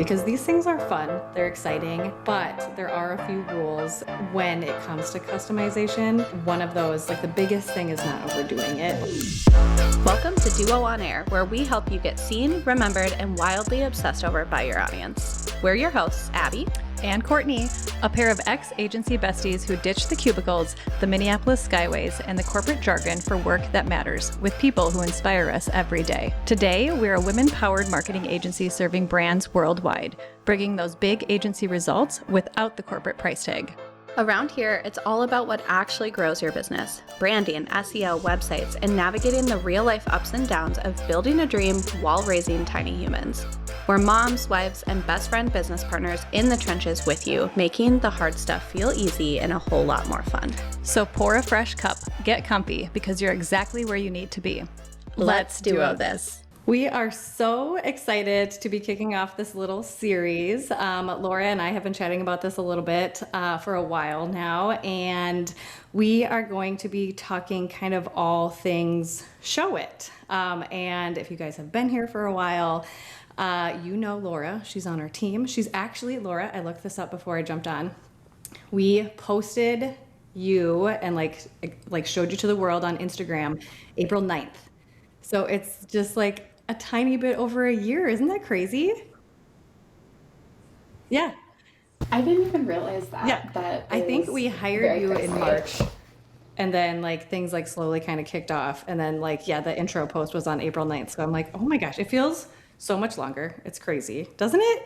because these things are fun, they're exciting, but there are a few rules when it comes to customization. One of those, like the biggest thing, is not overdoing it. Welcome to Duo On Air, where we help you get seen, remembered, and wildly obsessed over by your audience. We're your hosts, Abby and Courtney, a pair of ex-agency besties who ditched the cubicles, the Minneapolis skyways, and the corporate jargon for work that matters, with people who inspire us every day. Today, we're a women-powered marketing agency serving brands worldwide, bringing those big agency results without the corporate price tag. Around here, it's all about what actually grows your business: branding, SEO, websites, and navigating the real-life ups and downs of building a dream while raising tiny humans. We're moms, wives, and best friend business partners in the trenches with you, making the hard stuff feel easy and a whole lot more fun. So pour a fresh cup, get comfy, because you're exactly where you need to be. Let's duo this. We are so excited to be kicking off this little series. Laura and I have been chatting about this a little bit for a while now, and we are going to be talking kind of all things Showit. And if you guys have been here for a while, you know Laura. She's on our team. She's actually, Laura, I looked this up before I jumped on. We posted you and like showed you to the world on Instagram April 9th. So it's just like a tiny bit over a year. Isn't that crazy? Yeah. I didn't even realize that. Yeah. I think we hired you in March, and then like things like slowly kind of kicked off. And then like, yeah, the intro post was on April 9th. So I'm like, oh my gosh, it feels so much longer. It's crazy, doesn't it?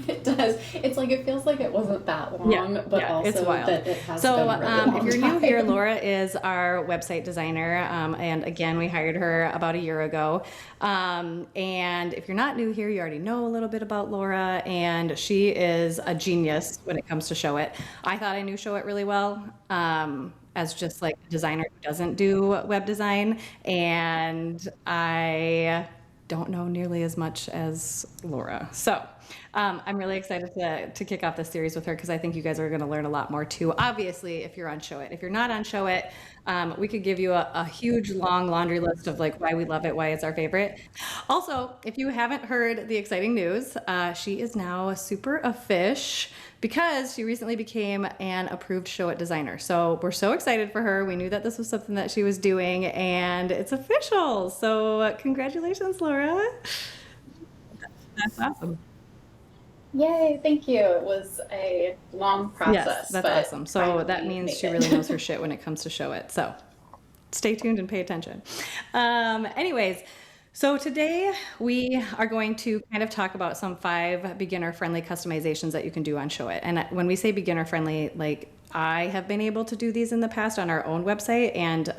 It does. It's like it feels like it wasn't that long, but also it's wild. that it has So been a really long if you're time. new here, Laura is our website designer, and again, we hired her about a year ago. And if you're not new here, you already know a little bit about Laura, and she is a genius when it comes to Showit. I thought I knew Showit really well, as just like a designer who doesn't do web design, and I don't know nearly as much as Laura. So I'm really excited to kick off this series with her, because I think you guys are going to learn a lot more too. Obviously, if you're on Showit. If you're not on Showit, we could give you a huge long laundry list of like why we love it, why it's our favorite. Also, if you haven't heard the exciting news, she is now a super a fish, because she recently became an approved Showit designer. So we're so excited for her. We knew that this was something that she was doing, and it's official. So congratulations, Laura. That's awesome. Yay, thank you. It was a long process. Yes, that's but awesome. So finally that means made she it. really knows her shit when it comes to Showit. So stay tuned and pay attention. Anyways, so today we are going to kind of talk about some 5 beginner-friendly customizations that you can do on Showit. And when we say beginner-friendly, like I have been able to do these in the past on our own website, and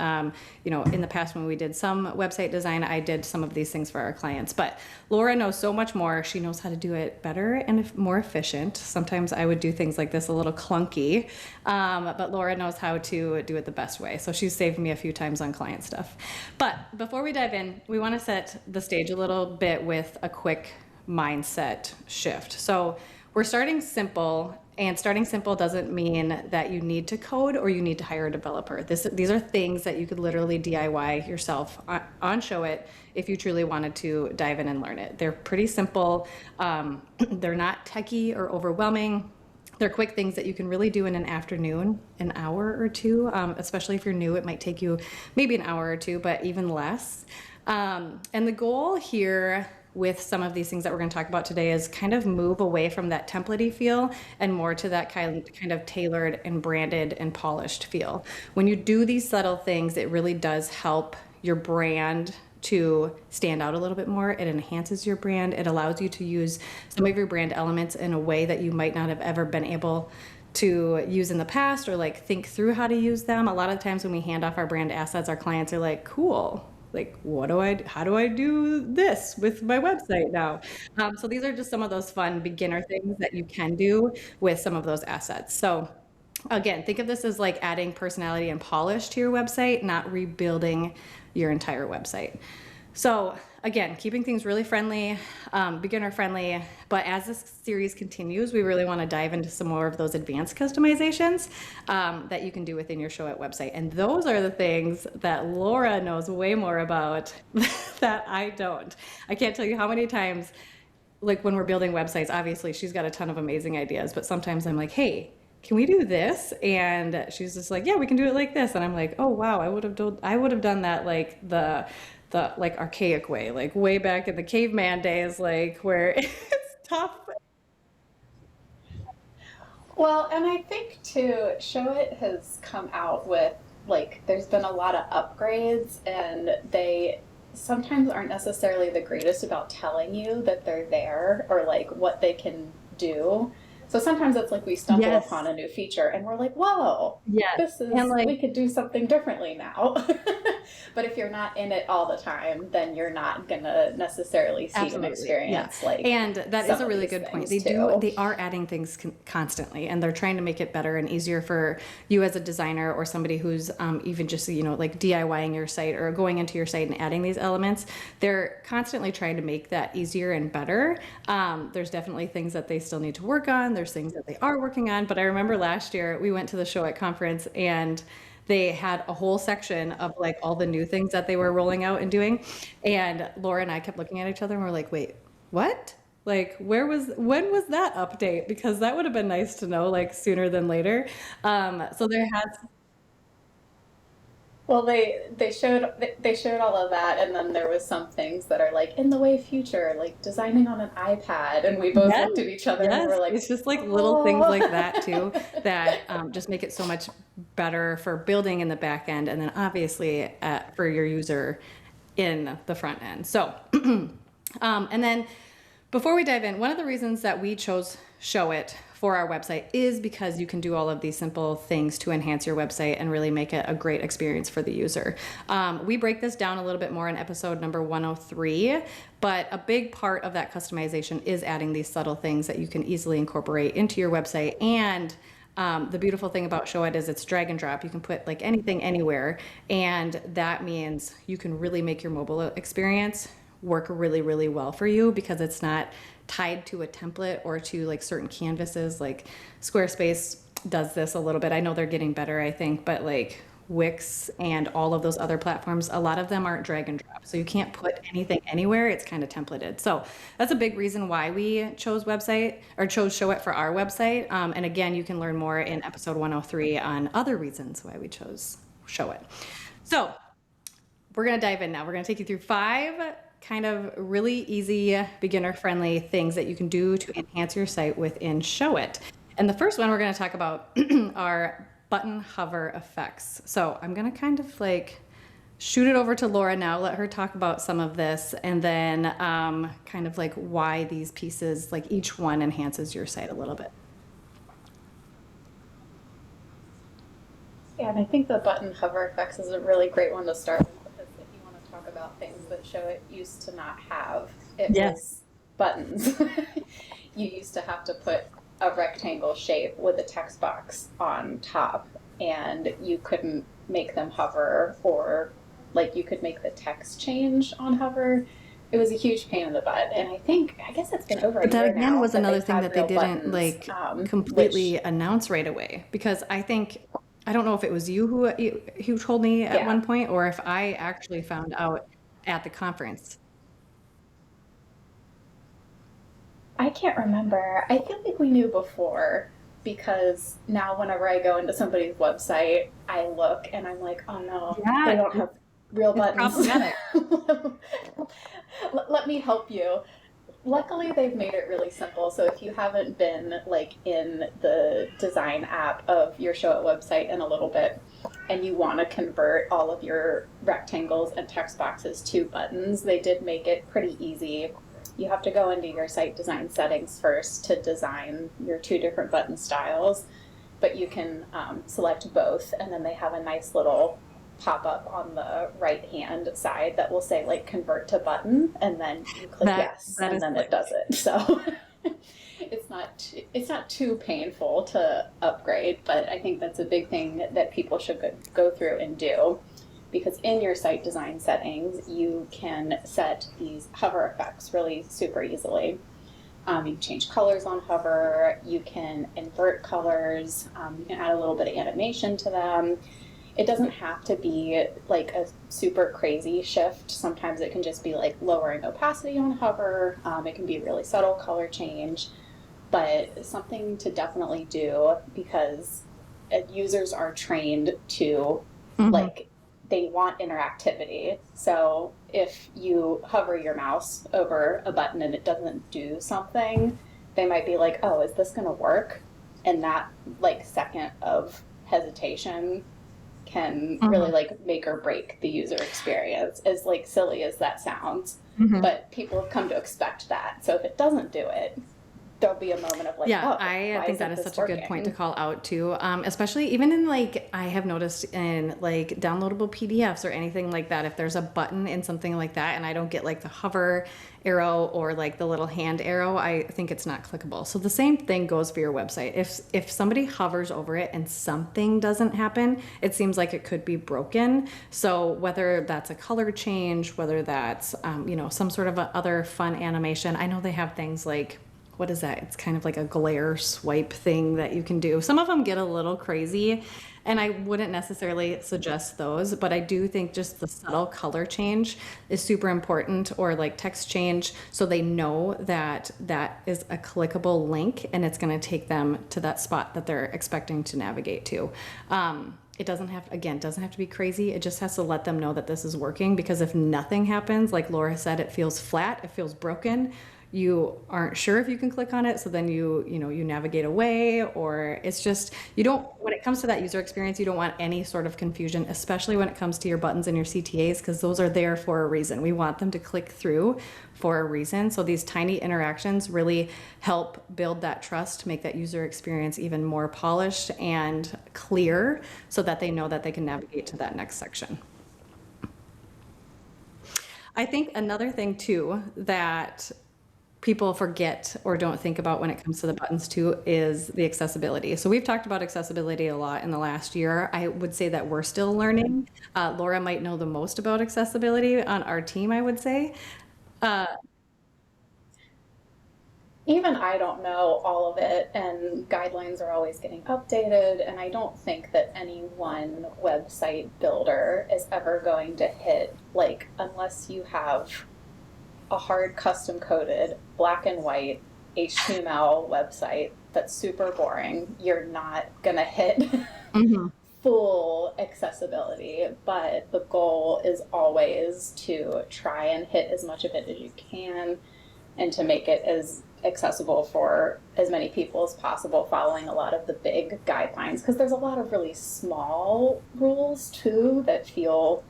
in the past when we did some website design, I did some of these things for our clients. But Laura knows so much more. She knows how to do it better and more efficient. Sometimes I would do things like this a little clunky, but Laura knows how to do it the best way. So she's saved me a few times on client stuff. But before we dive in, we want to set the stage a little bit with a quick mindset shift. So we're starting simple. And starting simple doesn't mean that you need to code or you need to hire a developer. These are things that you could literally DIY yourself on Showit if you truly wanted to dive in and learn it. They're pretty simple. They're not techy or overwhelming. They're quick things that you can really do in an afternoon, an hour or two. Especially if you're new, it might take you maybe an hour or two, but even less. And the goal here with some of these things that we're going to talk about today is kind of move away from that template-y feel and more to that kind of tailored and branded and polished feel. When you do these subtle things, it really does help your brand to stand out a little bit more. It enhances your brand. It allows you to use some of your brand elements in a way that you might not have ever been able to use in the past, or like think through how to use them. A lot of times when we hand off our brand assets, our clients are like, cool, like, how do I do this with my website now? So these are just some of those fun beginner things that you can do with some of those assets. So again, think of this as like adding personality and polish to your website, not rebuilding your entire website. So again, keeping things really friendly, beginner friendly, but as this series continues, we really want to dive into some more of those advanced customizations that you can do within your Showit website. And those are the things that Laura knows way more about that I don't. I can't tell you how many times, like when we're building websites, obviously she's got a ton of amazing ideas, but sometimes I'm like, hey, can we do this? And she's just like, yeah, we can do it like this. And I'm like, oh wow, I would have done that like the like archaic way, like way back in the caveman days, like where it's tough. Well, and I think too, Showit has come out with like there's been a lot of upgrades, and they sometimes aren't necessarily the greatest about telling you that they're there or like what they can do. So sometimes it's like we stumble Yes. upon a new feature and we're like, whoa, Yes. this is, And like, we could do something differently now. But if you're not in it all the time, then you're not gonna necessarily see and absolutely, yeah. experience like And that some is a of really these good point. things too. They are adding things constantly, and they're trying to make it better and easier for you as a designer or somebody who's even just, you know, like DIYing your site or going into your site and adding these elements. They're constantly trying to make that easier and better. There's definitely things that they still need to work on. There's things that they are working on. But I remember last year we went to the Showit conference, and they had a whole section of like all the new things that they were rolling out and doing. And Laura and I kept looking at each other and we're like, wait, what? Like, when was that update? Because that would have been nice to know like sooner than later. So there has, Well, they showed all of that, and then there was some things that are like in the way future, like designing on an iPad, and we both yes, looked at each other and yes. were like, It's just like little things "Oh." like that too that just make it so much better for building in the back end, and then obviously for your user in the front end. So, and then before we dive in, one of the reasons that we chose Showit for our website is because you can do all of these simple things to enhance your website and really make it a great experience for the user. We break this down a little bit more in episode number 103, but a big part of that customization is adding these subtle things that you can easily incorporate into your website. And the beautiful thing about Showit is it's drag and drop. You can put like anything anywhere, and that means you can really make your mobile experience work really, really well for you because it's not tied to a template or to like certain canvases. Like Squarespace does this a little bit. I know they're getting better, I think, but like Wix and all of those other platforms, a lot of them aren't drag and drop. So you can't put anything anywhere. It's kind of templated. So that's a big reason why we chose Showit for our website. And again, you can learn more in episode 103 on other reasons why we chose Showit. So we're going to dive in now. We're going to take you through 5 kind of really easy, beginner-friendly things that you can do to enhance your site within Showit. And the first one we're going to talk about are button hover effects. So I'm going to kind of like shoot it over to Laura now, let her talk about some of this, and then kind of like why these pieces, like each one enhances your site a little bit. Yeah, and I think the button hover effects is a really great one to start with because if you want to talk about things that Showit used to not have, it Yes. was buttons. You used to have to put a rectangle shape with a text box on top, and you couldn't make them hover, or like you could make the text change on hover. It was a huge pain in the butt, and I guess it's been over a But that year again now was that another they've thing had that they real didn't buttons, like completely which, announce right away. Because I think, I don't know if it was you who told me at yeah, one point, or if I actually found out at the conference. I can't remember. I feel like we knew before because now whenever I go into somebody's website, I look and I'm like, oh no, Yeah, they don't have real it's buttons. problematic. Let me help you. Luckily, they've made it really simple. So if you haven't been like in the design app of your Showit website in a little bit, and you want to convert all of your rectangles and text boxes to buttons, they did make it pretty easy. You have to go into your site design settings first to design your 2 different button styles, but you can select both, and then they have a nice little pop-up on the right hand side that will say like convert to button, and then you click yes, that and is then slick. it does it. So it's not too painful to upgrade, but I think that's a big thing that people should go through and do. because in your site design settings, you can set these hover effects really super easily. You can change colors on hover, you can invert colors, you can add a little bit of animation to them. It doesn't have to be like a super crazy shift. Sometimes it can just be like lowering opacity on hover. It can be a really subtle color change, but something to definitely do because users are trained to like they want interactivity. So if you hover your mouse over a button and it doesn't do something, they might be like, "Oh, is this going to work?" And that like second of hesitation can really like make or break the user experience, as like silly as that sounds. But people have come to expect that. So if it doesn't do it, there'll be a moment of like, Yeah, oh, I why think that isn't is this such a good point to working? call out too. Especially even in like, I have noticed in like downloadable PDFs or anything like that, if there's a button in something like that and I don't get like the hover arrow or like the little hand arrow, I think it's not clickable. So the same thing goes for your website. If somebody hovers over it and something doesn't happen, it seems like it could be broken. So whether that's a color change, whether that's some sort of a other fun animation, I know they have things like, what is that? It's kind of like a glare swipe thing that you can do. Some of them get a little crazy, and I wouldn't necessarily suggest those, but I do think just the subtle color change is super important, or like text change, so they know that that is a clickable link and it's going to take them to that spot that they're expecting to navigate to. It doesn't have, again, doesn't have to be crazy. It just has to let them know that this is working, because if nothing happens, like Laura said, it feels flat, it feels broken. You aren't sure if you can click on it, so then you navigate away, or it's just, you don't, when it comes to that user experience, you don't want any sort of confusion, especially when it comes to your buttons and your CTAs, because those are there for a reason. We want them to click through for a reason. So these tiny interactions really help build that trust, make that user experience even more polished and clear, so that they know that they can navigate to that next section. I think another thing too that people forget or don't think about when it comes to the buttons too is the accessibility. So we've talked about accessibility a lot in the last year. I would say that we're still learning. Laura might know the most about accessibility on our team, I would say. Even I don't know all of it, and guidelines are always getting updated, and I don't think that any one website builder is ever going to hit, like, unless you have a hard custom coded black and white HTML website that's super boring, you're not gonna hit full accessibility. But the goal is always to try and hit as much of it as you can, and to make it as accessible for as many people as possible, following a lot of the big guidelines, because there's a lot of really small rules too that feel,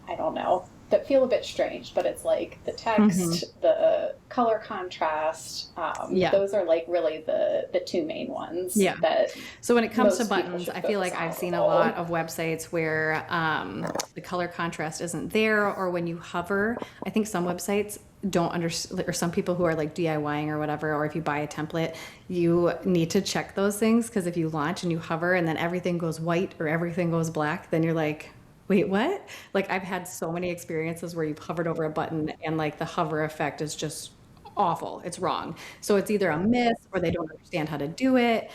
I don't know, that feel a bit strange, but it's like the text, the color contrast, Yeah. those are like really the two main ones Yeah. that So when it comes to most people buttons, should I feel focus like on I've seen a overall. lot of websites where the color contrast isn't there, or when you hover, I think some websites don't understand, or some people who are like DIYing or whatever, or if you buy a template, you need to check those things, because if you launch and you hover and then everything goes white or everything goes black, then you're like, wait, what? Like, I've had so many experiences where you've hovered over a button and like the hover effect is just awful. It's wrong. So it's either a miss or they don't understand how to do it.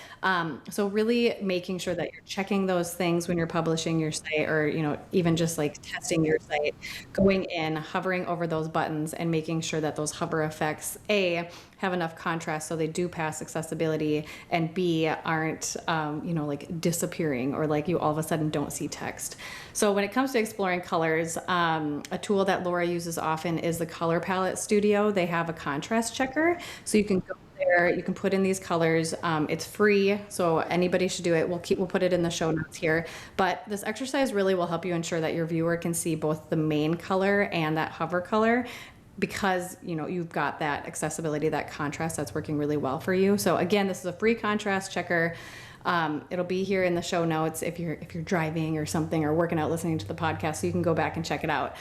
So really making sure that you're checking those things when you're publishing your site, or even just like testing your site, going in, hovering over those buttons, and making sure that those hover effects have enough contrast so they do pass accessibility, and B, aren't like disappearing, or like you all of a sudden don't see text. So when it comes to exploring colors, a tool that Laura uses often is the Color Palette Studio. They have a contrast checker, so you can go there, you can put in these colors. It's free, so anybody should do it. We'll put it in the show notes here. But this exercise really will help you ensure that your viewer can see both the main color and that hover color, because you've got that accessibility, that contrast that's working really well for you. So again, this is a free contrast checker. It'll be here in the show notes if you're driving or something, or working out listening to the podcast, so you can go back and check it out.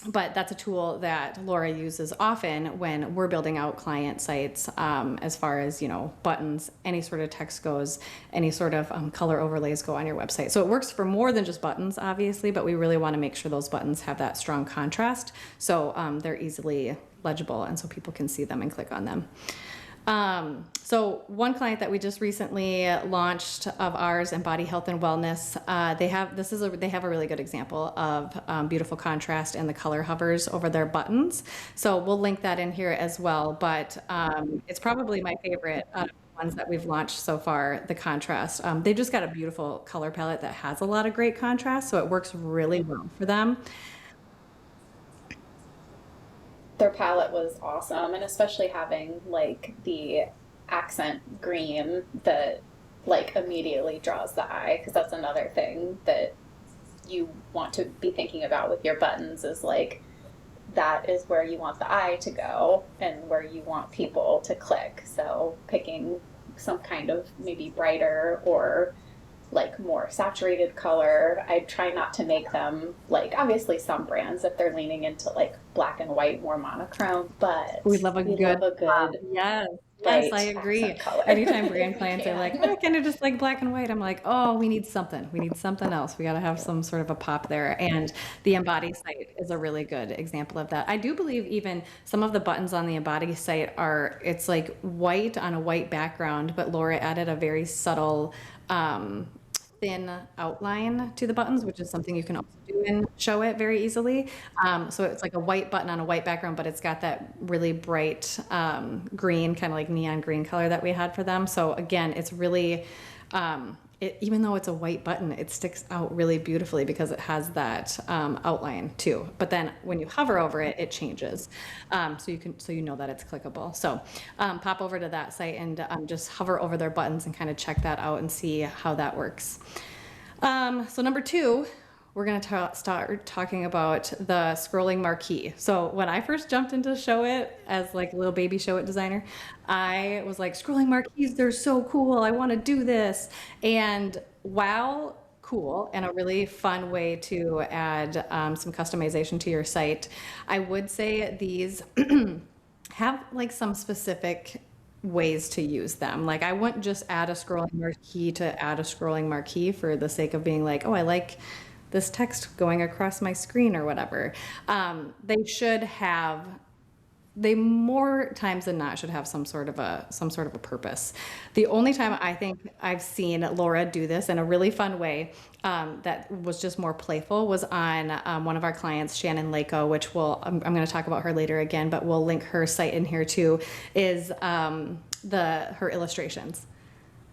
but that's a tool that Laura uses often when we're building out client sites, as far as, buttons, any sort of text goes, any sort of color overlays go on your website. So it works for more than just buttons, obviously, but we really want to make sure those buttons have that strong contrast. So they're easily legible and so people can see them and click on them. So one client that we just recently launched of ours, Embody Health and Wellness, they have a really good example of beautiful contrast and the color hovers over their buttons. So we'll link that in here as well. But it's probably my favorite out of the ones that we've launched so far, the contrast. They just got a beautiful color palette that has a lot of great contrast, so it works really well for them. Their palette was awesome, and especially having like the accent green that like immediately draws the eye, because that's another thing that you want to be thinking about with your buttons is like that is where you want the eye to go and where you want people to click. So picking some kind of maybe brighter or like more saturated color. I try not to make them like, obviously some brands if they're leaning into like black and white, more monochrome, but We love a good yes. Yes, I agree. Anytime brand clients are like, I kind of just like black and white, I'm like, oh, we need something. We need something else. We got to have some sort of a pop there. And the Embody site is a really good example of that. I do believe even some of the buttons on the Embody site it's like white on a white background, but Laura added a very subtle, thin outline to the buttons, which is something you can also do in Showit very easily. So it's like a white button on a white background, but it's got that really bright green, kind of like neon green color that we had for them. So again, it's really, even though it's a white button, it sticks out really beautifully because it has that outline too. But then when you hover over it, it changes. So you know that it's clickable. So pop over to that site and just hover over their buttons and kind of check that out and see how that works. So number 2, we're going to start talking about the scrolling marquee. So when I first jumped into Showit as like a little baby Showit designer, I was like, scrolling marquees, they're so cool. I want to do this. And while cool and a really fun way to add some customization to your site, I would say these have like some specific ways to use them. Like I wouldn't just add a scrolling marquee to add a scrolling marquee for the sake of being like, oh, I like this text going across my screen or whatever. They more times than not should have some sort of a purpose. The only time I think I've seen Laura do this in a really fun way that was just more playful was on one of our clients, Shannon Lako, which I'm going to talk about her later again, but we'll link her site in here too, is her illustrations.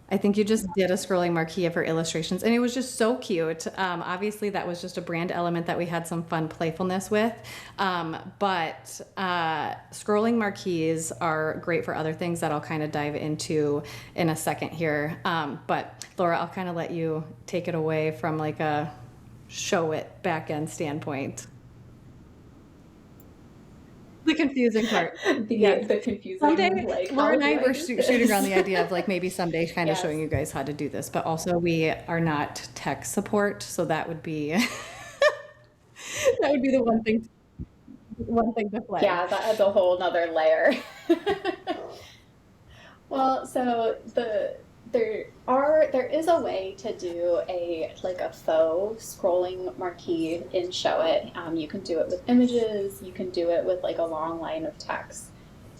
I think you just did a scrolling marquee of her illustrations, and it was just so cute. Obviously, that was just a brand element that we had some fun playfulness with. But scrolling marquees are great for other things that I'll kind of dive into in a second here. But Laura, I'll kind of let you take it away from like a Showit back-end standpoint. The confusing part. The confusing. Someday, like, Laura and I do were do shooting this? around the idea of like maybe someday kind of Yes. showing you guys how to do this, but also we are not tech support, so that would be that would be the one thing to flag. Yeah, that adds a whole nother layer. Well, so there is a way to do a faux scrolling marquee in Showit. You can do it with images, you can do it with like a long line of text.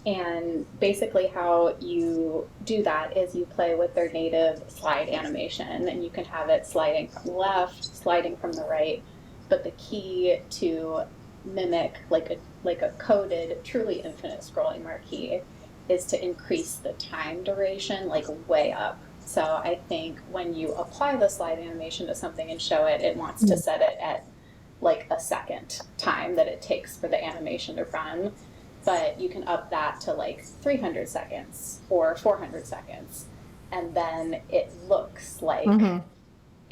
And basically how you do that is you play with their native slide animation, and you can have it sliding from the left, sliding from the right. But the key to mimic like a coded, truly infinite scrolling marquee is to increase the time duration like way up. So I think when you apply the slide animation to something and show it, it wants to set it at like a second time that it takes for the animation to run. But you can up that to like 300 seconds or 400 seconds. And then it looks like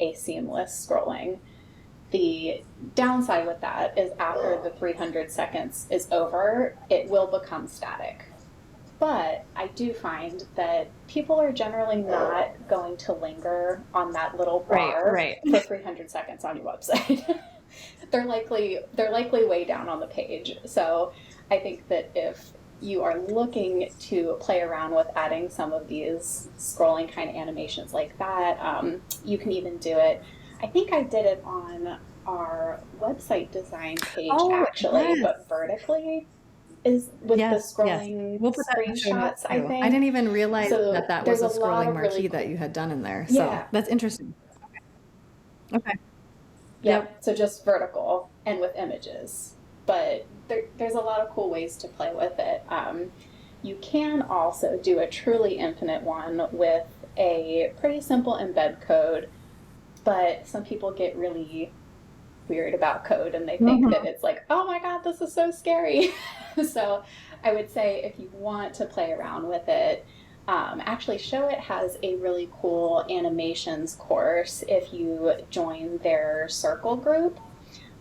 a seamless scrolling. The downside with that is after the 300 seconds is over, it will become static. But I do find that people are generally not going to linger on that little bar Right. for 300 seconds on your website. they're likely way down on the page. So I think that if you are looking to play around with adding some of these scrolling kind of animations like that, you can even do it. I think I did it on our website design page Oh, actually, yes. but vertically is with the Yes, yes. scrolling We'll put that in the show notes screenshots, I too. I think. didn't even realize that So that was there's a a lot scrolling of really marquee that cool, you had done in there. So yeah, that's interesting. Okay. yep. Yep. So just vertical and with images. But there's a lot of cool ways to play with it. You can also do a truly infinite one with a pretty simple embed code, but some people get really weird about code and they think that Mhm. it's like, oh my God, this is so scary. So I would say if you want to play around with it, actually Showit has a really cool animations course if you join their circle group.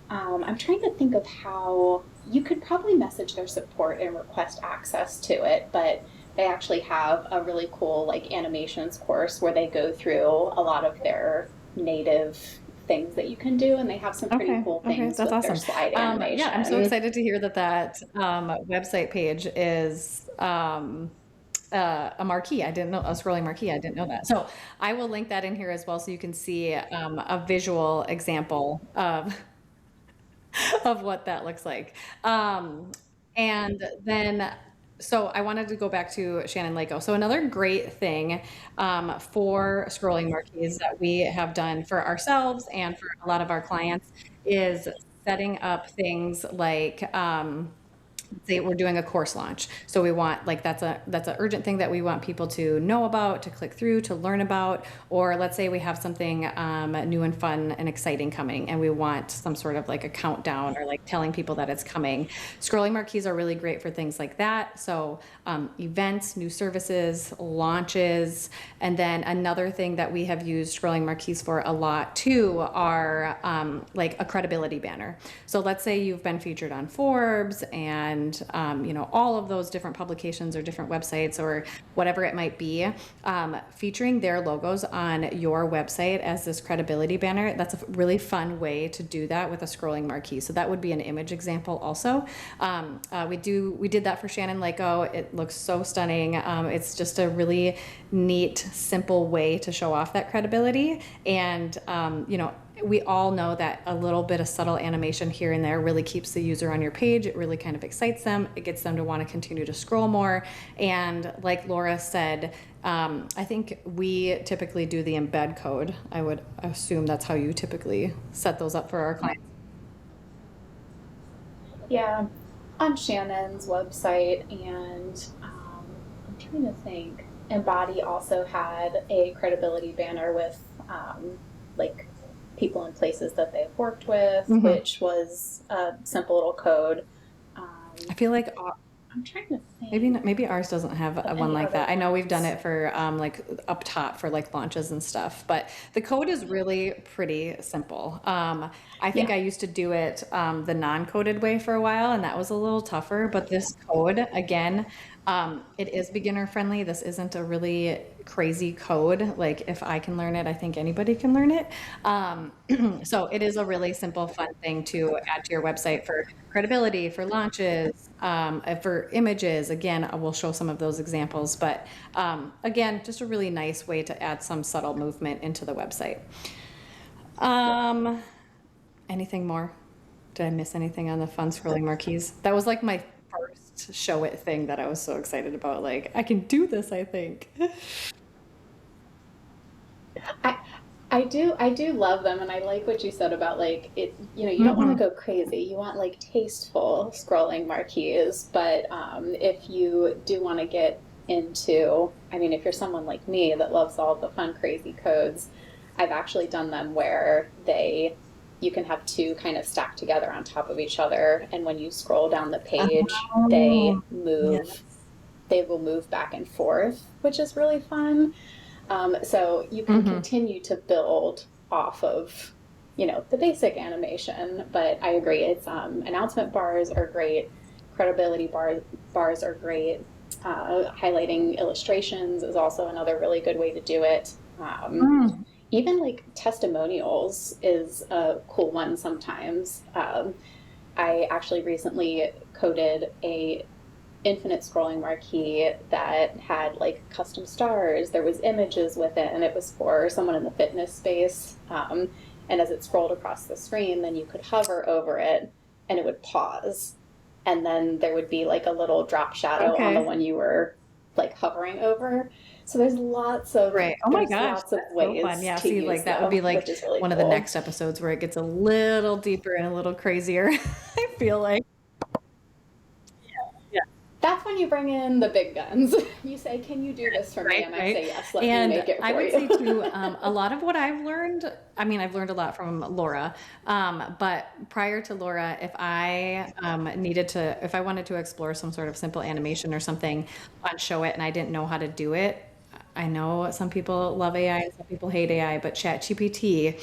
I'm trying to think of how you could probably message their support and request access to it, but they actually have a really cool like animations course where they go through a lot of their native things that you can do, and they have some pretty Okay. cool Okay. things That's with their awesome. slide Yeah, I'm so animation. excited to hear that website page is a marquee. I didn't know a scrolling marquee. I didn't know that. So I will link that in here as well, so you can see a visual example of of what that looks like. And then, so I wanted to go back to Shannon Lako. So another great thing for scrolling marquees that we have done for ourselves and for a lot of our clients is setting up things like say we're doing a course launch, so we want like that's an urgent thing that we want people to know about, to click through, to learn about. Or let's say we have something new and fun and exciting coming, and we want some sort of like a countdown or like telling people that it's coming. Scrolling marquees are really great for things like that. So events, new services, launches. And then another thing that we have used scrolling marquees for a lot too are like a credibility banner. So let's say you've been featured on Forbes and you know, all of those different publications or different websites or whatever it might be, featuring their logos on your website as this credibility banner. That's a really fun way to do that with a scrolling marquee. So that would be an image example also. We did that for Shannon Lako. It looks so stunning. It's just a really neat, simple way to show off that credibility. And you know, we all know that a little bit of subtle animation here and there really keeps the user on your page. It really kind of excites them. It gets them to want to continue to scroll more. And like Laura said, I think we typically do the embed code. I would assume that's how you typically set those up for our clients. Yeah, on Shannon's website, and I'm trying to think. Embody also had a credibility banner with like people and places that they've worked with, Mm-hmm. which was a simple little code. I feel like I'm trying to maybe think ours doesn't have of one any like other that. I know we've done ones. it for like up top for like launches and stuff, but the code is really pretty simple. I think Yeah. I used to do it the non-coded way for a while, and that was a little tougher. But this code, again, it is beginner friendly. This isn't a really crazy code. Like if I can learn it, I think anybody can learn it. So it is a really simple, fun thing to add to your website for credibility, for launches, for images. Again, I will show some of those examples, but again, just a really nice way to add some subtle movement into the website. Um, Anything more? Did I miss anything on the fun scrolling marquees? That was like my first show it thing that I was so excited about. Like, I can do this, I think. I I do love them, and I like what you said about like it. You know, you don't want to Hmm. go crazy. You want like tasteful scrolling marquees, but if you do want to get into, I mean, if you're someone like me that loves all the fun, crazy codes, I've actually done them where you can have two kind of stacked together on top of each other, and when you scroll down the page, Oh, yeah. they will move back and forth, which is really fun. So you can Hmm. continue to build off of, you know, the basic animation. But I agree, it's announcement bars are great, bars are great. Highlighting illustrations is also another really good way to do it. even like testimonials is a cool one sometimes. I actually recently coded a infinite scrolling marquee that had like custom stars. There was images with it, and it was for someone in the fitness space. And as it scrolled across the screen, then you could hover over it, and it would pause, and then there would be like a little drop shadow on the Okay. one you were like hovering over. So there's lots of Right. Oh my gosh, that's so fun. ways Yeah, to see, use like that would them, be like which is really one of the cool. next episodes where it gets a little deeper and a little crazier. I feel like. Yeah. That's when you bring in the big guns. You say, "Can you do this for me?" Right, And I right. say, "Yes, let me And make it I for would you." say too, a lot of what I've learned, I mean, I've learned a lot from Laura, but prior to Laura, if I if I wanted to explore some sort of simple animation or something on Showit and I didn't know how to do it, I know some people love AI and some people hate AI, but ChatGPT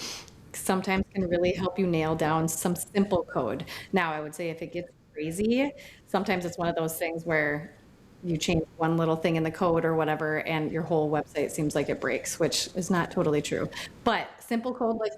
sometimes can really help you nail down some simple code. Now, I would say if it gets crazy, sometimes it's one of those things where you change one little thing in the code or whatever, and your whole website seems like it breaks, which is not totally true. But simple code, like,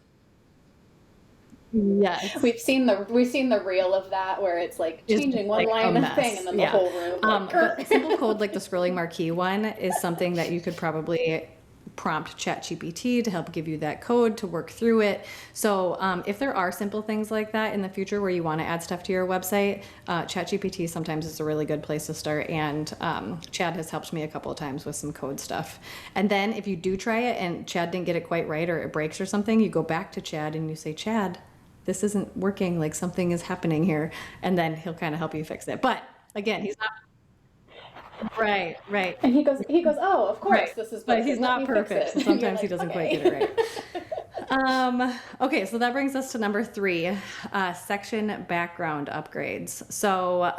yes, We've seen the reel of that where it's like is changing one like a line of thing, and mess. then the Yeah. whole room like. But simple code, like the scrolling marquee one, is something that you could probably prompt ChatGPT to help give you that code to work through it. So if there are simple things like that in the future where you want to add stuff to your website, ChatGPT sometimes is a really good place to start. And Chad has helped me a couple of times with some code stuff. And then if you do try it and Chad didn't get it quite right or it breaks or something, you go back to Chad and you say, Chad, this isn't working, like something is happening here. And then he'll kind of help you fix it. But again, he's not right, right. And he goes, "Oh, of Right, course, this is but he's broken. Let not me fix perfect, it." so And you're sometimes he like, doesn't quite get "Okay." it right. Okay, so that brings us to number 3, section background upgrades. So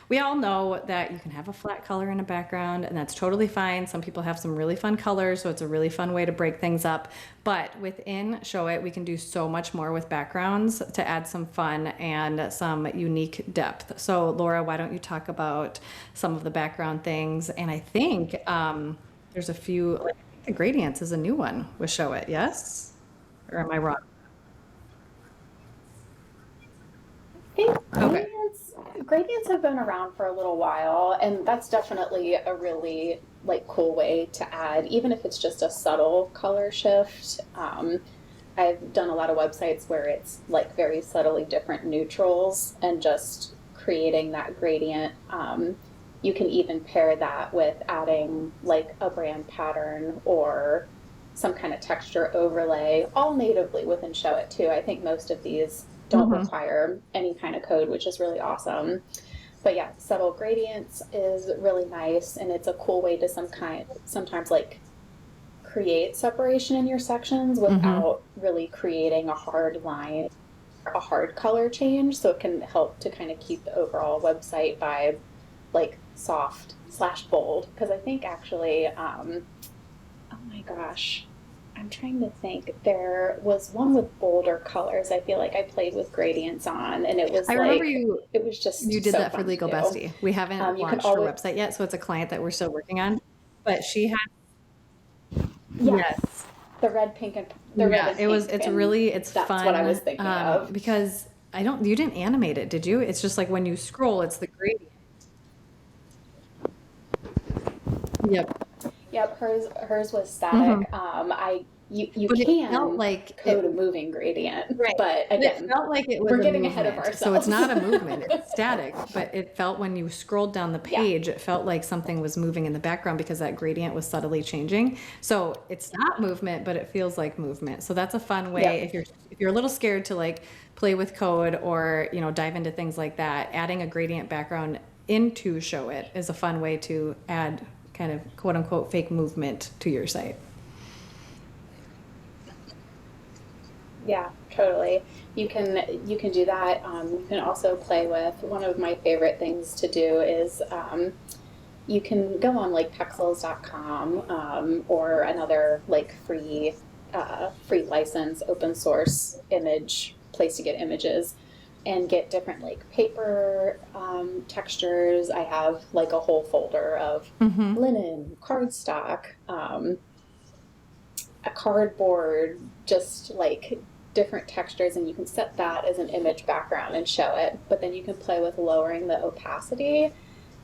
we all know that you can have a flat color in a background, and that's totally fine. Some people have some really fun colors, so it's a really fun way to break things up. But within Showit, we can do so much more with backgrounds to add some fun and some unique depth. So Laura, why don't you talk about some of the background things? And I think there's a few, like, I think the gradients is a new one with Showit, yes? Or am I wrong? I think Okay. gradients have been around for a little while, and that's definitely a really like cool way to add, even if it's just a subtle color shift. I've done a lot of websites where it's like very subtly different neutrals and just creating that gradient. You can even pair that with adding like a brand pattern or some kind of texture overlay, all natively within Showit too. I think most of these don't Mm-hmm. require any kind of code, which is really awesome. But yeah, subtle gradients is really nice, and it's a cool way to sometimes like create separation in your sections Mm-hmm. without really creating a hard line, a hard color change. So it can help to kind of keep the overall website vibe like soft slash bold. Because I think actually, oh my gosh, I'm trying to think. There was one with bolder colors. I feel like I played with gradients on, and it was I remember like, it was you just did so that for fun to Legal do. Bestie. We haven't You can launched her always, website yet, so it's a client that we're still working on. But she had, yes, yes. the red Yeah, and pink, and it's that's what I was fun, thinking of. because you didn't animate it, did you? It's just like when you scroll, it's the gradient. Yep. Yep, hers was Hmm. static. You But it felt can like code a moving gradient, right. but But it again, felt like it was we're a getting ahead of movement. So it's ourselves. not a movement, it's static, but it felt when you scrolled down the Yeah, page, it felt like something was moving in the background because that gradient was subtly changing. So it's not movement, but it feels like movement. So that's a fun way yep. if you're a little scared to like play with code or, dive into things like that, adding a gradient background into Showit is a fun way to add kind of quote unquote fake movement to your site. Yeah, totally. You can do that. You can also play with, one of my favorite things to do is you can go on like pexels.com, or another like free license open source image place to get images, and get different like paper textures. I have like a whole folder of Mm-hmm. linen, cardstock. a cardboard, just like different textures, and you can set that as an image background and show it. But then you can play with lowering the opacity.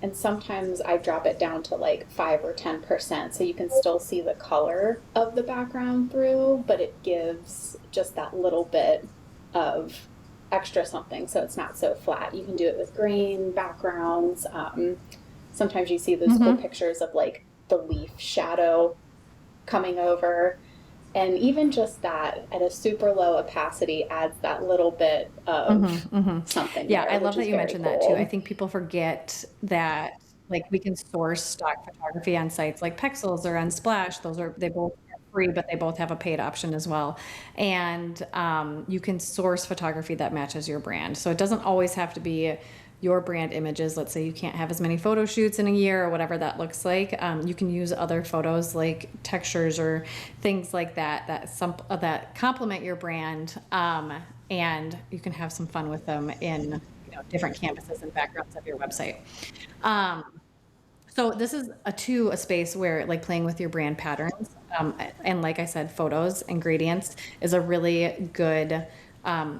And sometimes I drop it down to like 5 or 10% so you can still see the color of the background through, but it gives just that little bit of extra something so it's not so flat. You can do it with green backgrounds. Sometimes you see those cool pictures of like the leaf shadow coming over. And even just that at a super low opacity adds that little bit of something. Yeah, there, I love which that is you very mentioned that too. cool. I think people forget that like we can source stock photography on sites like Pexels or Unsplash. They both are free, but they both have a paid option as well. And you can source photography that matches your brand. So it doesn't always have to be your brand images. Let's say you can't have as many photo shoots in a year or whatever that looks like. You can use other photos like textures or things like that that complement your brand, and you can have some fun with them in different canvases and backgrounds of your website. Um, so this is a space where like playing with your brand patterns, and like I said, photos and gradients is a really good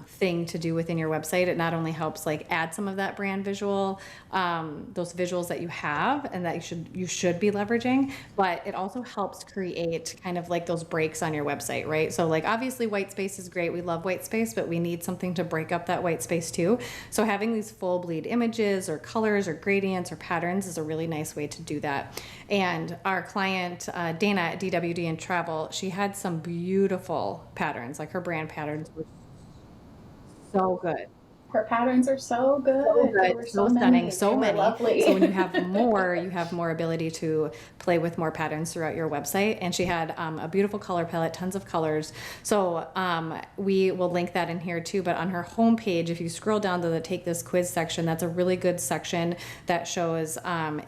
thing to do within your website. It not only helps like add some of that brand visual, those visuals that you have and that you should be leveraging, but it also helps create kind of like those breaks on your website, right? So like obviously white space is great. We love white space, but we need something to break up that white space too. So having these full bleed images or colors or gradients or patterns is a really nice way to do that. And our client, Dana at DWD and Travel, she had some beautiful patterns, like her brand patterns were so good. Her patterns are so So good. There good, were so so stunning, many, and they so were many. So when lovely. you have more ability to play with more patterns throughout your website. And she had a beautiful color palette, tons of colors. So we will link that in here too. But on her homepage, if you scroll down to the Take This Quiz section, that's a really good section that shows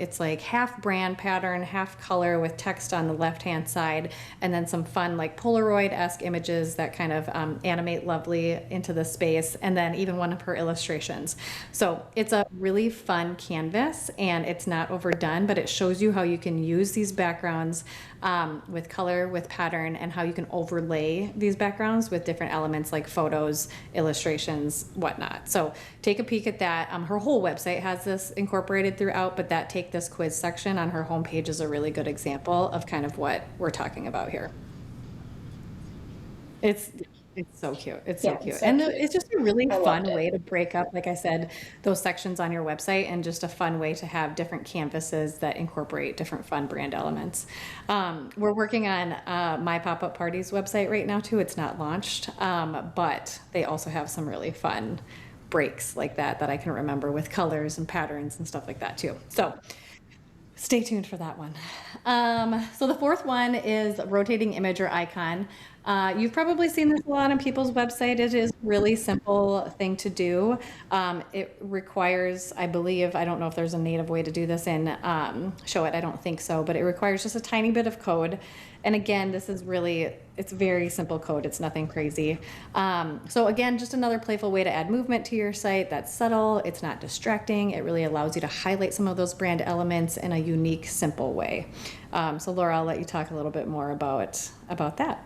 it's like half brand pattern, half color with text on the left-hand side, and then some fun like Polaroid-esque images that kind of animate lovely into the space, and then even one of her illustrations. So it's a really fun canvas and it's not overdone, but it shows you how you can use these backgrounds with color, with pattern, and how you can overlay these backgrounds with different elements like photos, illustrations, whatnot. So take a peek at that. Her whole website has this incorporated throughout, but that Take This Quiz section on her homepage is a really good example of kind of what we're talking about here. It's it's so cute. It's so Yeah, cute. it's so And cute. it's just a really I loved fun it. way to break up, like I said, those sections on your website, and just a fun way to have different canvases that incorporate different fun brand elements. We're working on My Pop-Up Parties website right now too. It's not launched, but they also have some really fun breaks like that I can remember with colors and patterns and stuff like that too. So stay tuned for that one. So the fourth one is rotating image or icon. You've probably seen this a lot on people's website. It is a really simple thing to do. It requires, I believe, I don't know if there's a native way to do this in Showit, I don't think so, but it requires just a tiny bit of code. And again, it's very simple code. It's nothing crazy. So again, just another playful way to add movement to your site that's subtle. It's not distracting. It really allows you to highlight some of those brand elements in a unique, simple way. So Laura, I'll let you talk a little bit more about that.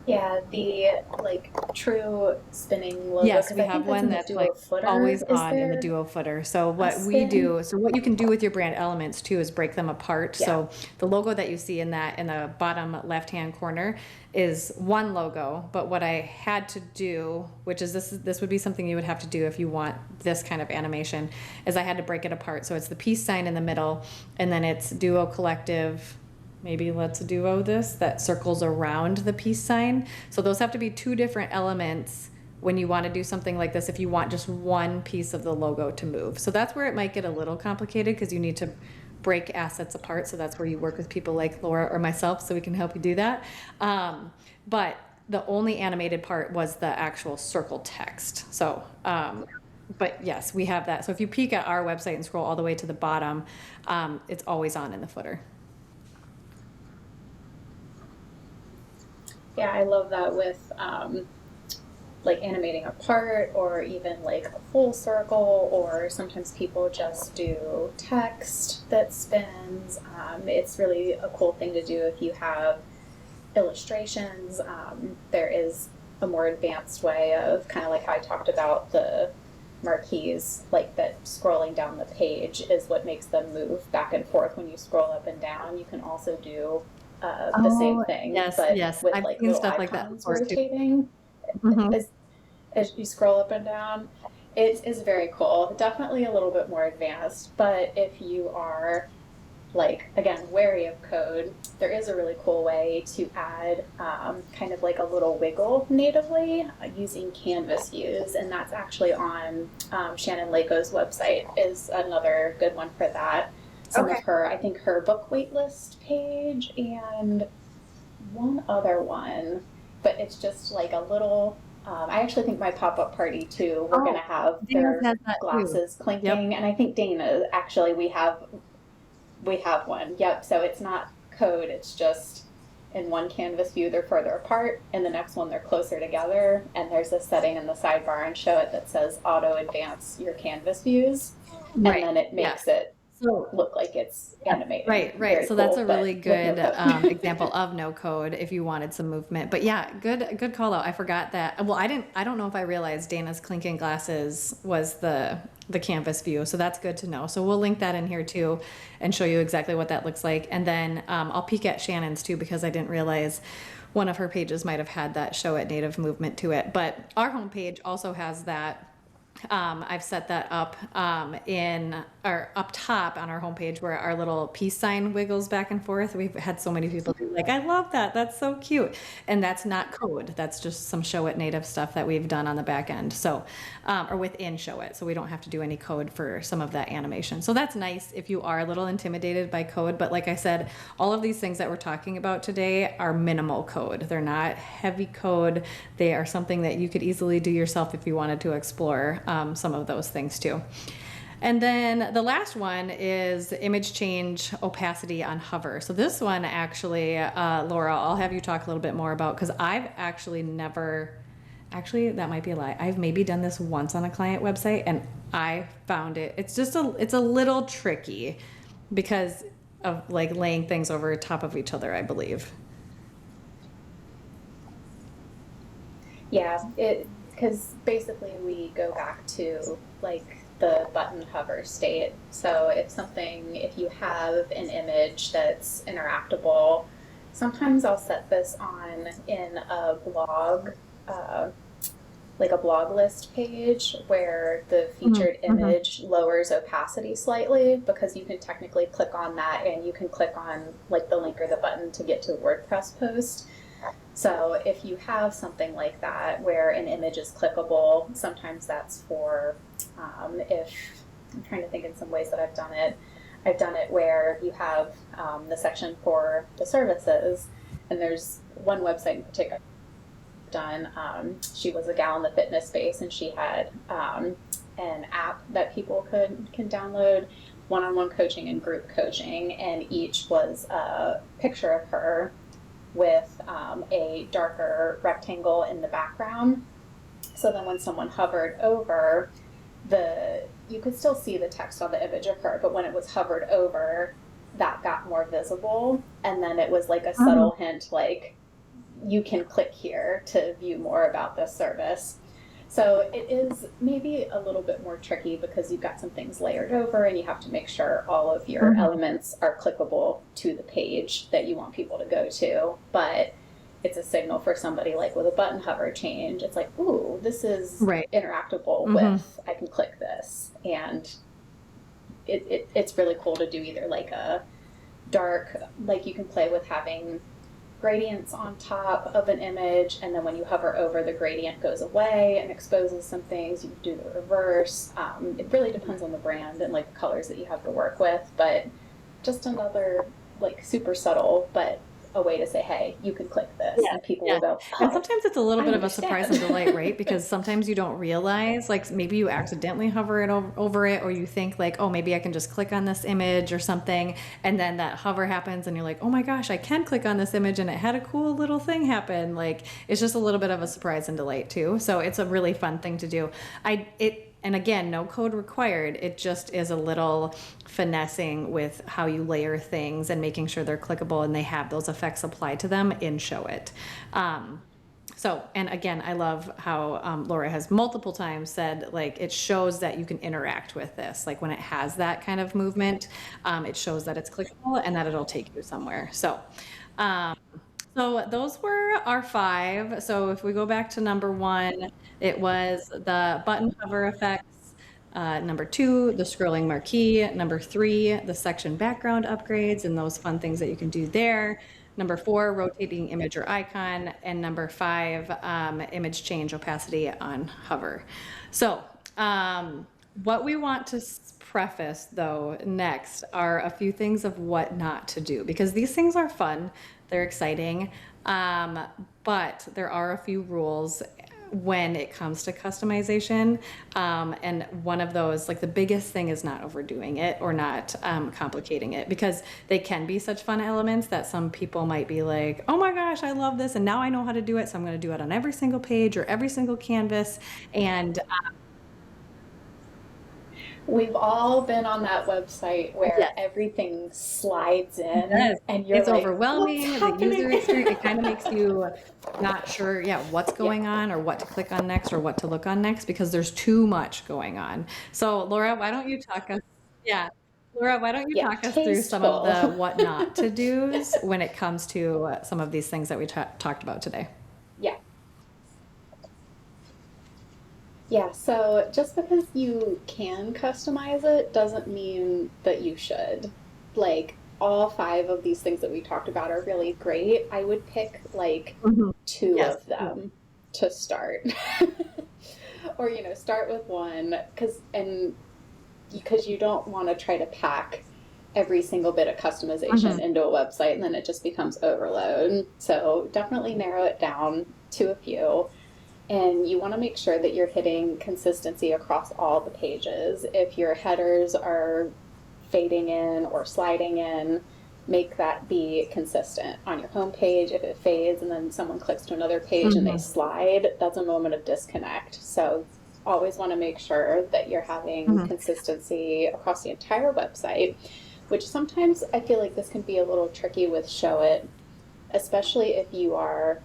Yeah, the like true spinning logo. Yes, Because we I have think that's one in the that's duo like footer. always Is on in the there duo footer. So a what we spin? do, so what you can do with your brand elements too is break them apart. Yeah. So the logo that you see in the bottom left-hand corner is one logo, but what I had to do, which is this would be something you would have to do if you want this kind of animation, is I had to break it apart. So it's the peace sign in the middle, and then it's duo collective, maybe let's duo this, that circles around the peace sign. So those have to be two different elements when you want to do something like this, if you want just one piece of the logo to move. So that's where it might get a little complicated, because you need to break assets apart. So that's where you work with people like Laura or myself, so we can help you do that. But the only animated part was the actual circle text. So but yes, we have that. So if you peek at our website and scroll all the way to the bottom, it's always on in the footer. Yeah, I love that with like animating a part or even like a full circle, or sometimes people just do text that spins. It's really a cool thing to do if you have illustrations. There is a more advanced way of kind of like how I talked about the marquees, like that scrolling down the page is what makes them move back and forth when you scroll up and down. You can also do the same thing, yes, but yes. with I've like seen little stuff like that icons before too. rotating Mhm. as you scroll up and down. It is very cool. Definitely a little bit more advanced, but if you are like, again, wary of code, there is a really cool way to add kind of like a little wiggle natively using canvas views, and that's actually on Shannon Lako's website is another good one for that. Some of her, I think her book waitlist page and one other one, but it's just like a little. I actually think my pop-up party too, we're going to Oh, have Dana's their has that too. glasses Yep. clinking, and I think Dana actually we have one. Yep. So it's not code. It's just in one canvas view they're further apart, in the next one they're closer together, and there's a setting in the sidebar and Showit that says auto advance your canvas views, and Right. then it Yeah. makes it So look like it's animating. right, right. Very So that's cool, a really but with no good code. example of no code if you wanted some movement. But yeah, good call out. I forgot that. Well, I don't know if I realized Dana's clinking glasses was the canvas view. So that's good to know. So we'll link that in here too and show you exactly what that looks like. And then I'll peek at Shannon's too because I didn't realize one of her pages might have had that show it native movement to it. But our homepage also has that. I've set that up in or up top on our homepage where our little peace sign wiggles back and forth. We've had so many people be like, I love that. That's so cute. And that's not code. That's just some Show It native stuff that we've done on the back end. So, or within Show It. So we don't have to do any code for some of that animation. So that's nice if you are a little intimidated by code. But like I said, all of these things that we're talking about today are minimal code. They're not heavy code. They are something that you could easily do yourself if you wanted to explore some of those things too. And then the last one is image change opacity on hover. So this one actually, Laura, I'll have you talk a little bit more about because I've actually never, actually that might be a lie. I've maybe done this once on a client website and I found it's a little tricky because of like laying things over top of each other, I believe. Yeah, because basically we go back to like the button hover state. So if you have an image that's interactable, sometimes I'll set this on in a blog, uh, like a blog list page where the featured image lowers opacity slightly, because you can technically click on that and you can click on like the link or the button to get to the WordPress post. So if you have something like that where an image is clickable, sometimes that's for if I'm trying to think in some ways that I've done it. I've done it where you have the section for the services, and there's one website in particular I've done. She was a gal in the fitness space, and she had an app that people can download, one-on-one coaching and group coaching, and each was a picture of her with a darker rectangle in the background. So then when someone hovered over, you could still see the text on the image of her, but when it was hovered over, that got more visible. And then it was like a subtle hint, like, you can click here to view more about this service. So it is maybe a little bit more tricky because you've got some things layered over and you have to make sure all of your elements are clickable to the page that you want people to go to. But it's a signal for somebody like with a button hover change. It's like, ooh, this is Right. interactable with, I can click this. And it's really cool to do either like a dark, like you can play with having gradients on top of an image, and then when you hover over, the gradient goes away and exposes some things. You can do the reverse. It really depends on the brand and like the colors that you have to work with, but just another like super subtle but a way to say, hey, you could click this, Yeah, and people yeah. will go, And oh, sometimes it's a little I bit of a surprise and understand. delight, right? Because sometimes you don't realize, like maybe you accidentally hover it over it, or you think like, oh, maybe I can just click on this image or something, and then that hover happens, and you're like, oh my gosh, I can click on this image, and it had a cool little thing happen. Like it's just a little bit of a surprise and delight too. So it's a really fun thing to do. And again, no code required. It just is a little finessing with how you layer things and making sure they're clickable and they have those effects applied to them in Showit. And again, I love how Laura has multiple times said, like, it shows that you can interact with this. Like when it has that kind of movement, it shows that it's clickable and that it'll take you somewhere. So those were our 5. So if we go back to number 1, it was the button hover effects. Number 2, the scrolling marquee. Number 3, the section background upgrades and those fun things that you can do there. Number 4, rotating image or icon. And number 5, image change opacity on hover. So what we want to preface though next are a few things of what not to do, because these things are fun, they're exciting, but there are a few rules when it comes to customization, and one of those, like the biggest thing, is not overdoing it or not complicating it, because they can be such fun elements that some people might be like, oh my gosh, I love this and now I know how to do it, so I'm going to do it on every single page or every single canvas. And We've all been on that website where yes, everything slides in yes, and you're it's like, what's overwhelming. The user happening? experience, it kind of makes you not sure, yeah, what's Yeah. going on or what to click on next or what to look on next, because there's too much going on. So Laura, why don't you talk us, yeah, Laura, why don't you Yeah. talk us through some of Tasteful. the what not to do's when it comes to some of these things that we talked about today? Yeah. Yeah, so just because you can customize it doesn't mean that you should. Like, all 5 of these things that we talked about are really great. I would pick like Mhm. 2 Yes. of them to start. Or, start with one because you don't want to try to pack every single bit of customization Mhm. into a website and then it just becomes overload. So definitely narrow it down to a few. And you want to make sure that you're hitting consistency across all the pages. If your headers are fading in or sliding in, make that be consistent. On your home page, if it fades and then someone clicks to another page and they Mhm. slide, that's a moment of disconnect. So always want to make sure that you're having Mhm. consistency across the entire website, which sometimes I feel like this can be a little tricky with Showit, especially if you are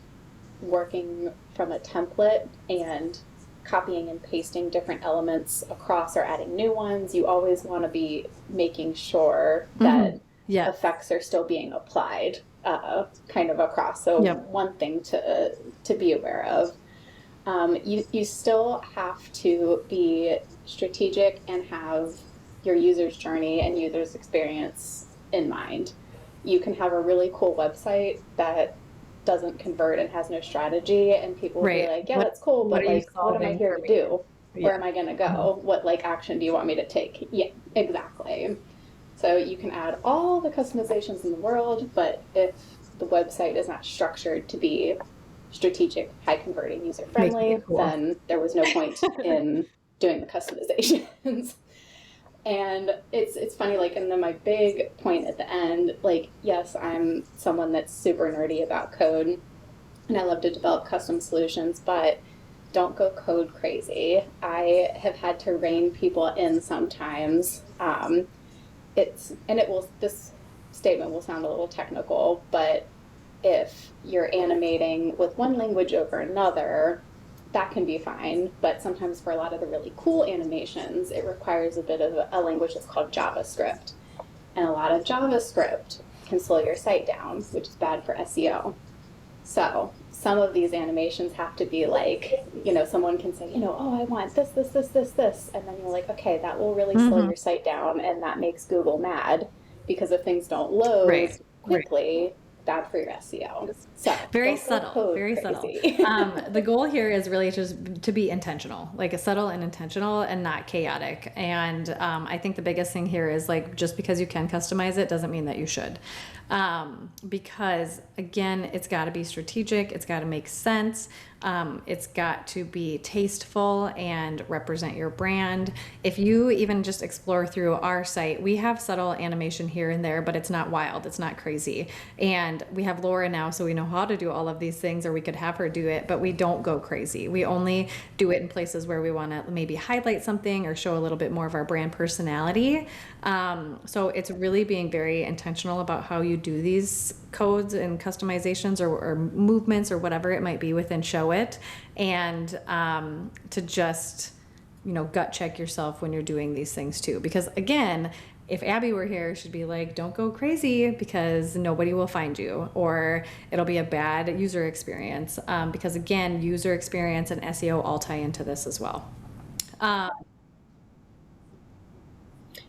working from a template and copying and pasting different elements across or adding new ones. You always want to be making sure Mhm. that Yeah. effects are still being applied kind of across. So Yep. one thing to be aware of. You still have to be strategic and have your user's journey and user's experience in mind. You can have a really cool website that doesn't convert and has no strategy, and people will be Right. like, yeah, that's cool, What but are you like, what am I solving here for to me? do? Where Yeah. am I going to Mhm. go? What like action do you want me to take? Yeah, exactly. So you can add all the customizations in the world, but if the website is not structured to be strategic, high converting, user Making it friendly, cool. then there was no point in doing the customizations. And it's funny, like, and then my big point at the end, like, yes, I'm someone that's super nerdy about code and I love to develop custom solutions, but don't go code crazy. I have had to rein people in sometimes. This statement will sound a little technical, but if you're animating with one language over another, that can be fine. But sometimes for a lot of the really cool animations, it requires a bit of a language that's called JavaScript. And a lot of JavaScript can slow your site down, which is bad for SEO. So some of these animations have to be like, someone can say, oh, I want this, this, this, this, this. And then you're like, okay, that will really slow Mhm. your site down. And that makes Google mad because if things don't load Right. Right. quickly, bad for your SEO. So Very don't go subtle, code very crazy. subtle. The goal here is really just to be intentional, like a subtle and intentional and not chaotic. And I think the biggest thing here is like, just because you can customize it doesn't mean that you should. Because again, it's got to be strategic. It's got to make sense. It's got to be tasteful and represent your brand. If you even just explore through our site, we have subtle animation here and there, but it's not wild. It's not crazy. And we have Laura now, so we know how to do all of these things, or we could have her do it, but we don't go crazy. We only do it in places where we want to maybe highlight something or show a little bit more of our brand personality. So it's really being very intentional about how you do these codes and customizations or movements or whatever it might be within Showit, and to just, gut check yourself when you're doing these things too. Because again, if Abby were here, she'd be like, don't go crazy because nobody will find you, or it'll be a bad user experience. Because again, user experience and SEO all tie into this as well.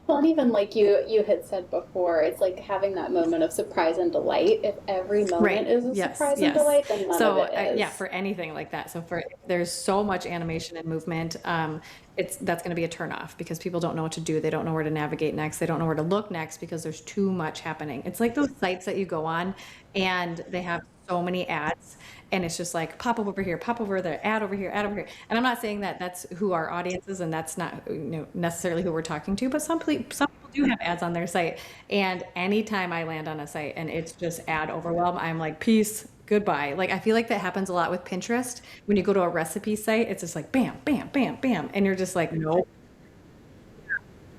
Well, and even like you had said before, it's like having that moment of surprise and delight. If every moment is a surprise and delight, then none of it is. Yeah, for anything like that. So there's so much animation and movement, that's going to be a turnoff because people don't know what to do. They don't know where to navigate next. They don't know where to look next because there's too much happening. It's like those sites that you go on and they have so many ads, and it's just like pop up over here, pop over there, ad over here, ad over here. And I'm not saying that that's who our audience is, and that's not necessarily who we're talking to, but some people do have ads on their site. And anytime I land on a site and it's just ad overwhelm, I'm like, peace, goodbye. Like, I feel like that happens a lot with Pinterest. When you go to a recipe site, it's just like bam, bam, bam, bam, and you're just like, nope.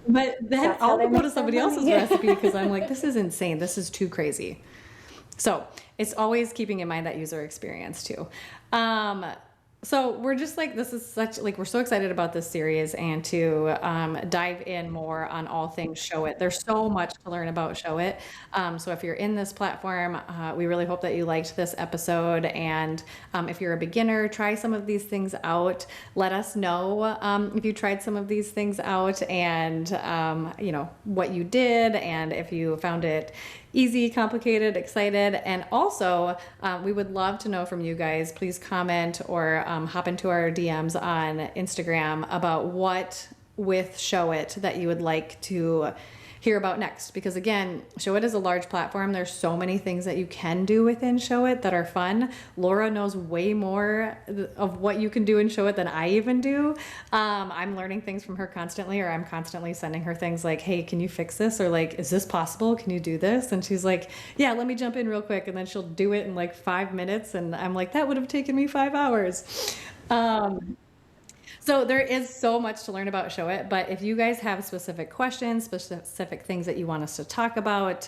But then That's how I'll they go make to their somebody else's money. recipe because I'm like, this is insane. This is too crazy. So it's always keeping in mind that user experience too. So we're just like, this is such, like, we're so excited about this series and to dive in more on all things Showit. There's so much to learn about Showit. So if you're in this platform, we really hope that you liked this episode. And if you're a beginner, try some of these things out. Let us know if you tried some of these things out and, what you did, and if you found it easy, complicated, excited. And also, we would love to know from you guys. Please comment or hop into our DMs on Instagram about what with Showit that you would like to hear about next. Because again, Showit is a large platform. There's so many things that you can do within Showit that are fun. Laura knows way more of what you can do in Showit than I even do. I'm learning things from her constantly, or I'm constantly sending her things like, hey, can you fix this? Or like, is this possible? Can you do this? And she's like, yeah, let me jump in real quick. And then she'll do it in like 5 minutes. And I'm like, that would have taken me 5 hours. So there is so much to learn about Showit, but if you guys have specific questions, specific things that you want us to talk about,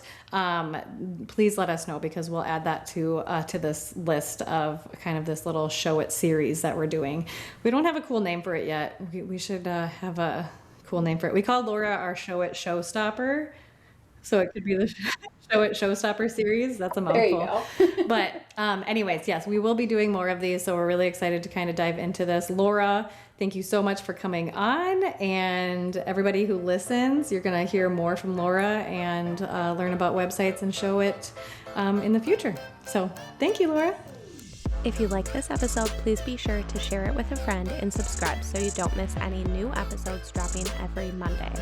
please let us know, because we'll add that to this list of kind of this little Showit series that we're doing. We don't have a cool name for it yet. We should have a cool name for it. We called Laura our Showit Showstopper. So it could be the Showit Showstopper series. That's a mouthful. There you go. But anyways, yes, we will be doing more of these. So we're really excited to kind of dive into this. Laura, thank you so much for coming on. And everybody who listens, you're going to hear more from Laura and learn about websites and Showit in the future. So thank you, Laura. If you like this episode, please be sure to share it with a friend and subscribe so you don't miss any new episodes dropping every Monday.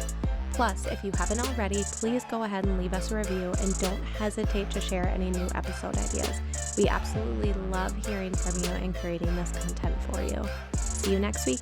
Plus, if you haven't already, please go ahead and leave us a review, and don't hesitate to share any new episode ideas. We absolutely love hearing from you and creating this content for you. See you next week.